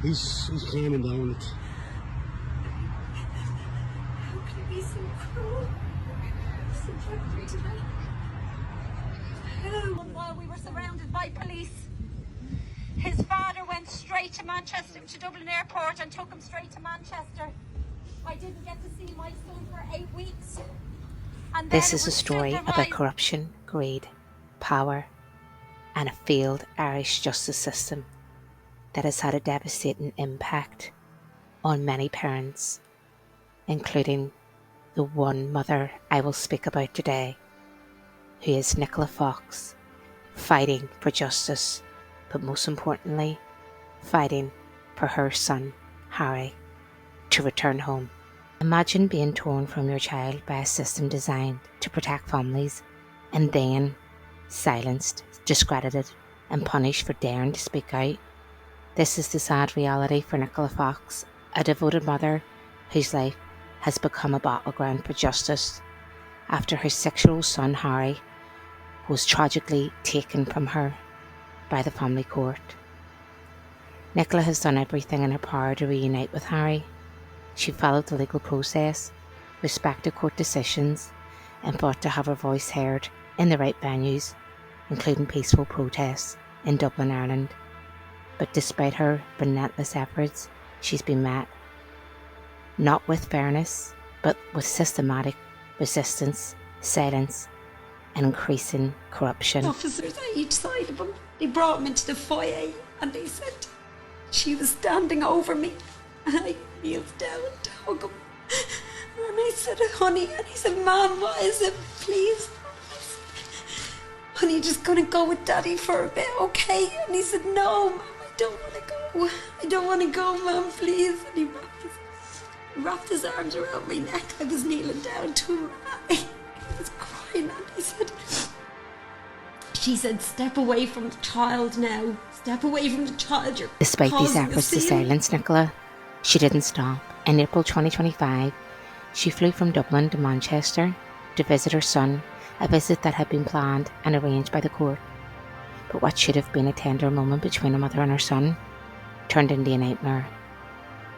He's calming down. How can you be so cruel? Subject to that. While we were surrounded by police, his father went straight to Manchester, to Dublin Airport, and took him straight to Manchester. I didn't get to see my son for 8 weeks. And This is a story about corruption, greed, power, and a failed Irish justice system that has had a devastating impact on many parents, including the one mother I will speak about today, who is Nicola Fox, fighting for justice, but most importantly, fighting for her son, Harry, to return home. Imagine being torn from your child by a system designed to protect families and then silenced, discredited, and punished for daring to speak out. This is the sad reality for Nicola Fox, a devoted mother whose life has become a battleground for justice after her 6-year-old son Harry was tragically taken from her by the family court. Nicola has done everything in her power to reunite with Harry. She followed the legal process, respected court decisions, and fought to have her voice heard in the right venues, including peaceful protests in Dublin, Ireland. But despite her relentless efforts, she's been met not with fairness, but with systematic resistance, silence, and increasing corruption. Officers at each side of him, they brought him into the foyer and they said she was standing over me, and I kneeled down to hug him. And I said, honey, and he said, Mom, what is it, please? I said, honey, just gonna go with Daddy for a bit, okay? And he said, no, Mom, I don't want to go. I don't want to go, Mom, please. And he wrapped his arms around my neck. I was kneeling down to him. He was crying, and she said, step away from the child now. Step away from the child. You're Despite these efforts to silence Nicola, she didn't stop. In April 2025, she flew from Dublin to Manchester to visit her son, a visit that had been planned and arranged by the court. But what should have been a tender moment between a mother and her son turned into a nightmare.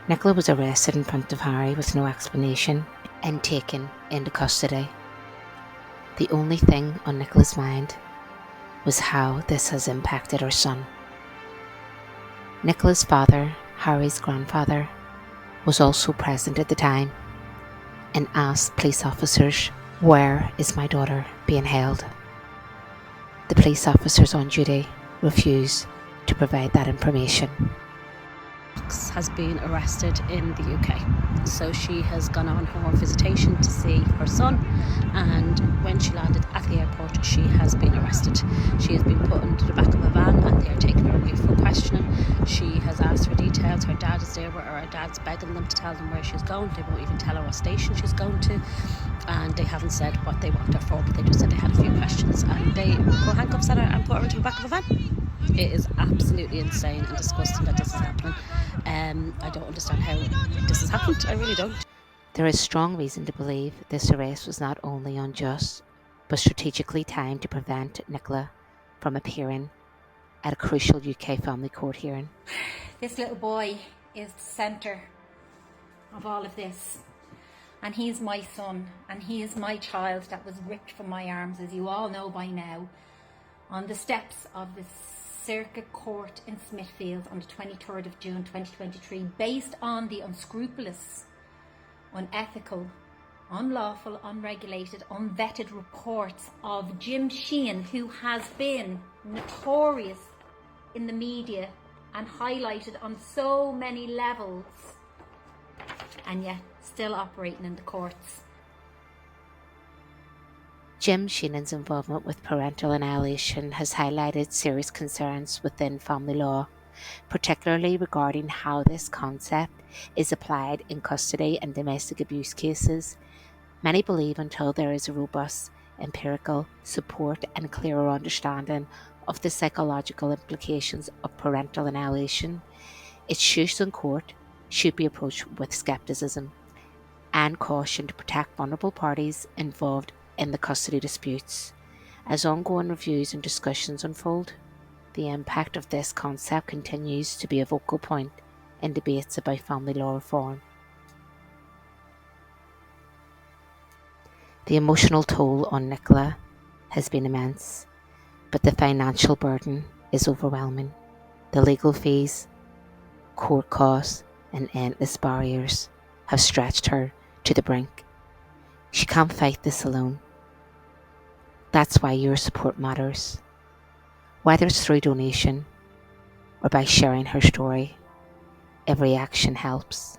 Nicola was arrested in front of Harry with no explanation and taken into custody. The only thing on Nicola's mind was how this has impacted her son. Nicola's father, Harry's grandfather, was also present at the time and asked police officers, "Where is my daughter being held?" The police officers on duty refused to provide that information. Fox has been arrested in the UK. So she has gone on her visitation to see her son, and when she landed at the airport, she has been arrested. She has been put into the back of a van and they are taking her away for questioning. She has asked for details. Her dad is there with her. Her dad's begging them to tell them where she's going. They won't even tell her what station she's going to, and they haven't said what they want her for, but they just said they had a few questions, and they put handcuffs on her and put her into the back of a van. It is absolutely insane and disgusting that this is happening. I don't understand how this has happened. I really don't. There is strong reason to believe this arrest was not only unjust, but strategically timed to prevent Nicola from appearing at a crucial UK family court hearing. This little boy is the centre of all of this. And he is my son, and he is my child that was ripped from my arms, as you all know by now, on the steps of the Circuit Court in Smithfield on the 23rd of June 2023, based on the unscrupulous, unethical, unlawful, unregulated, unvetted reports of Jim Sheehan, who has been notorious in the media and highlighted on so many levels, and yet still operating in the courts. Jim Sheenan's involvement with parental annihilation has highlighted serious concerns within family law, particularly regarding how this concept is applied in custody and domestic abuse cases. Many believe until there is a robust empirical support and clearer understanding of the psychological implications of parental annihilation, its use in court should be approached with skepticism and caution to protect vulnerable parties involved in the custody disputes. As ongoing reviews and discussions unfold, the impact of this concept continues to be a focal point in debates about family law reform. The emotional toll on Nicola has been immense, but the financial burden is overwhelming. The legal fees, court costs, and endless barriers have stretched her to the brink. She can't fight this alone. That's why your support matters. Whether it's through donation or by sharing her story, every action helps.